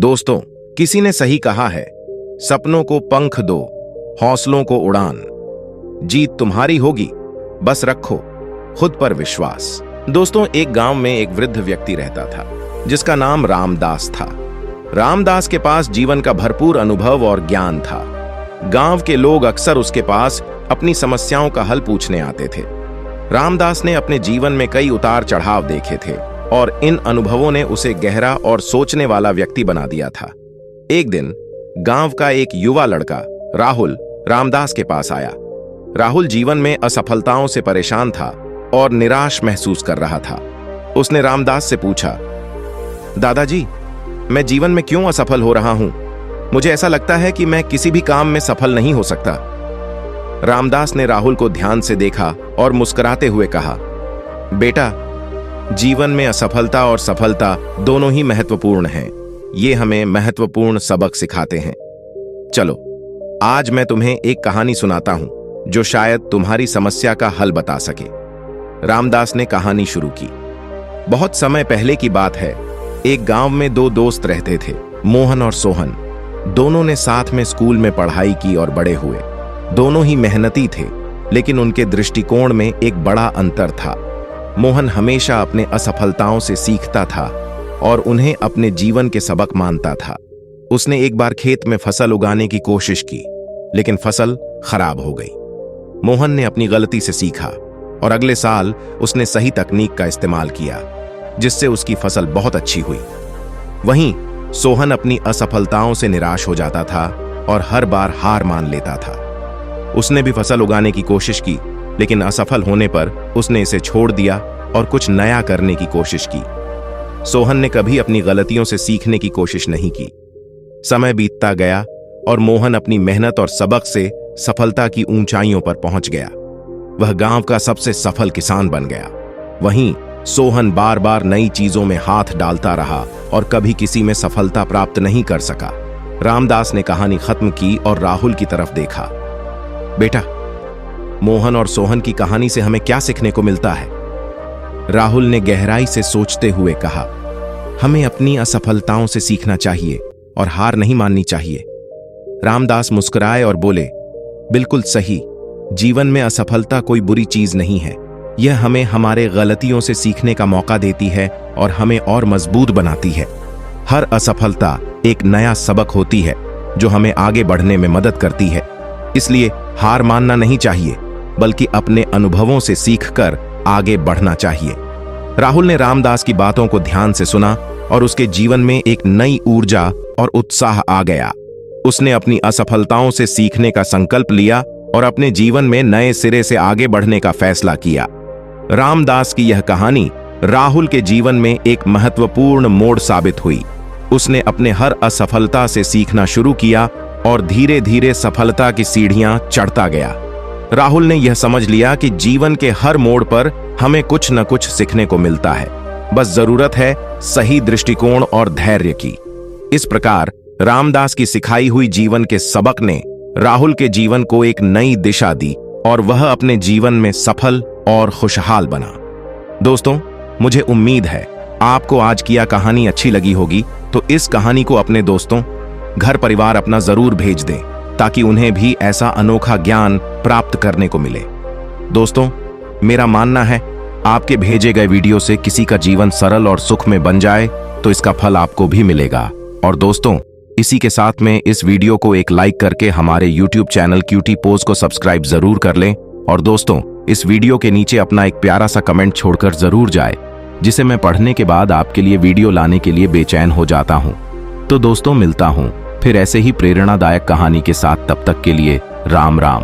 दोस्तों, किसी ने सही कहा है, सपनों को पंख दो, हौसलों को उड़ान। जीत तुम्हारी होगी, बस रखो खुद पर विश्वास। दोस्तों, एक गांव में एक वृद्ध व्यक्ति रहता था जिसका नाम रामदास था। रामदास के पास जीवन का भरपूर अनुभव और ज्ञान था। गांव के लोग अक्सर उसके पास अपनी समस्याओं का हल पूछने आते थे। रामदास ने अपने जीवन में कई उतार चढ़ाव देखे थे और इन अनुभवों ने उसे गहरा और सोचने वाला व्यक्ति बना दिया था। एक दिन गांव का एक युवा लड़का राहुल रामदास के पास आया। राहुल जीवन में असफलताओं से परेशान था और निराश महसूस कर रहा था। उसने रामदास से पूछा, दादाजी, मैं जीवन में क्यों असफल हो रहा हूं? मुझे ऐसा लगता है कि मैं किसी भी काम में सफल नहीं हो सकता। रामदास ने राहुल को ध्यान से देखा और मुस्कुराते हुए कहा, बेटा, जीवन में असफलता और सफलता दोनों ही महत्वपूर्ण हैं। ये हमें महत्वपूर्ण सबक सिखाते हैं। चलो, आज मैं तुम्हें एक कहानी सुनाता हूं जो शायद तुम्हारी समस्या का हल बता सके। रामदास ने कहानी शुरू की। बहुत समय पहले की बात है। एक गांव में दो दोस्त रहते थे, मोहन और सोहन। दोनों ने साथ में स्कूल में पढ़ाई की और बड़े हुए। दोनों ही मेहनती थे, लेकिन उनके दृष्टिकोण में एक बड़ा अंतर था। मोहन हमेशा अपने असफलताओं से सीखता था और उन्हें अपने जीवन के सबक मानता था। उसने एक बार खेत में फसल उगाने की कोशिश की, लेकिन फसल खराब हो गई। मोहन ने अपनी गलती से सीखा और अगले साल उसने सही तकनीक का इस्तेमाल किया, जिससे उसकी फसल बहुत अच्छी हुई। वहीं सोहन अपनी असफलताओं से निराश हो जाता था और हर बार हार मान लेता था। उसने भी फसल उगाने की कोशिश की, लेकिन असफल होने पर उसने इसे छोड़ दिया और कुछ नया करने की कोशिश की। सोहन ने कभी अपनी गलतियों से सीखने की कोशिश नहीं की। समय बीतता गया और मोहन अपनी मेहनत और सबक से सफलता की ऊंचाइयों पर पहुंच गया। वह गांव का सबसे सफल किसान बन गया। वहीं सोहन बार बार नई चीजों में हाथ डालता रहा और कभी किसी में सफलता प्राप्त नहीं कर सका। रामदास ने कहानी खत्म की और राहुल की तरफ देखा। बेटा, मोहन और सोहन की कहानी से हमें क्या सीखने को मिलता है? राहुल ने गहराई से सोचते हुए कहा, हमें अपनी असफलताओं से सीखना चाहिए और हार नहीं माननी चाहिए। रामदास मुस्कुराए और बोले, बिल्कुल सही। जीवन में असफलता कोई बुरी चीज नहीं है। यह हमें हमारे गलतियों से सीखने का मौका देती है और हमें और मजबूत बनाती है। हर असफलता एक नया सबक होती है जो हमें आगे बढ़ने में मदद करती है। इसलिए हार मानना नहीं चाहिए, बल्कि अपने अनुभवों से सीखकर आगे बढ़ना चाहिए। राहुल ने रामदास की बातों को ध्यान से सुना और उसके जीवन में एक नई ऊर्जा और उत्साह आ गया। उसने अपनी असफलताओं से सीखने का संकल्प लिया और अपने जीवन में नए सिरे से आगे बढ़ने का फैसला किया। रामदास की यह कहानी राहुल के जीवन में एक महत्वपूर्ण मोड़ साबित हुई। उसने अपने हर असफलता से सीखना शुरू किया और धीरे धीरे सफलता की सीढ़ियां चढ़ता गया। राहुल ने यह समझ लिया कि जीवन के हर मोड़ पर हमें कुछ न कुछ सीखने को मिलता है। बस जरूरत है सही दृष्टिकोण और धैर्य की। इस प्रकार रामदास की सिखाई हुई जीवन के सबक ने राहुल के जीवन को एक नई दिशा दी और वह अपने जीवन में सफल और खुशहाल बना। दोस्तों, मुझे उम्मीद है आपको आज की यह कहानी अच्छी लगी होगी, तो इस कहानी को अपने दोस्तों, घर परिवार अपना जरूर भेज दें ताकि उन्हें भी ऐसा अनोखा ज्ञान प्राप्त करने को मिले। दोस्तों, मेरा मानना है आपके भेजे गए वीडियो से किसी का जीवन सरल और सुख में बन जाए तो इसका फल आपको भी मिलेगा। और दोस्तों, इसी के साथ में इस वीडियो को एक लाइक करके हमारे YouTube चैनल क्यूटी पोज को सब्सक्राइब जरूर कर लें। और दोस्तों, इस वीडियो के नीचे अपना एक प्यारा सा कमेंट छोड़कर जरूर जाए, जिसे मैं पढ़ने के बाद आपके लिए वीडियो लाने के लिए बेचैन हो जाता हूं। तो दोस्तों, मिलता हूं फिर ऐसे ही प्रेरणादायक कहानी के साथ। तब तक के लिए राम राम।